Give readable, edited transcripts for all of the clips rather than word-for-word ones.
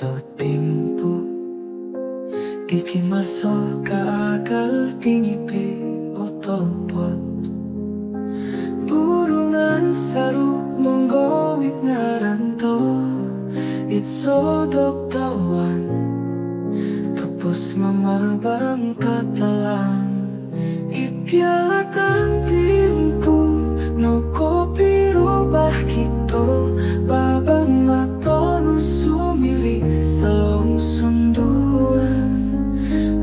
do timpo Kikin masuk ke akal tingipi otopot Burungan saruk menggowik ngaranto Itsodok tawan Tepus mamabang katalang Ipialatan timpo No kopi rubah kito Babang matonu sumili Salong sunduan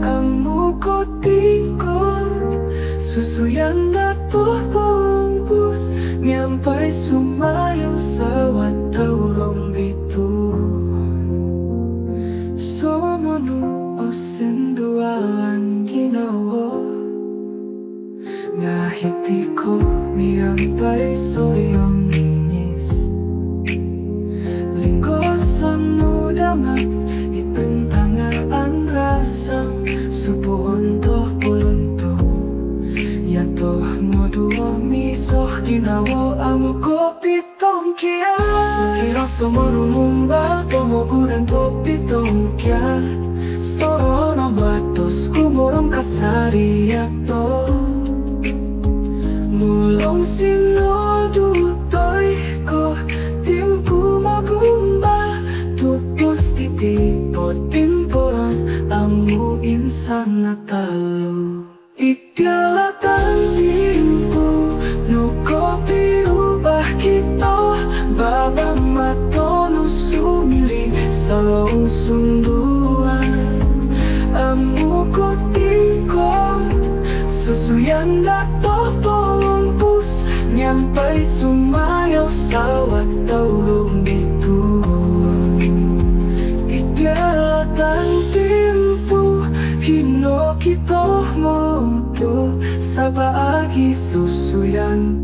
Amu ko tingkot Susuyan datuh bungkus Nyampai sumayo sawat taurong bituan Somonu osendualan ginawa Ngahiti ko nyampai soyong ningis Linggosan nudamat ipentangaan rasang Subuhon toh pulunto Yatoh moduo misoh ginawa amu kopi tongkia Sekira somorumumba tomoguran kopi tongkia Sorono batos kumurong kasari yato Mulong sinodu toy ko Timpu magumba Tupus titipo timporan Amu insan na talo Ipialatan timpo No kopi ubah kito Babang matonu sumili Salong sunduan Amu ko tingkot Susuyan datoh pulumpus Nyampai sumayaw sawat taurong bituan Ipialatan timpo Hino kito modo Sa baagi susuyan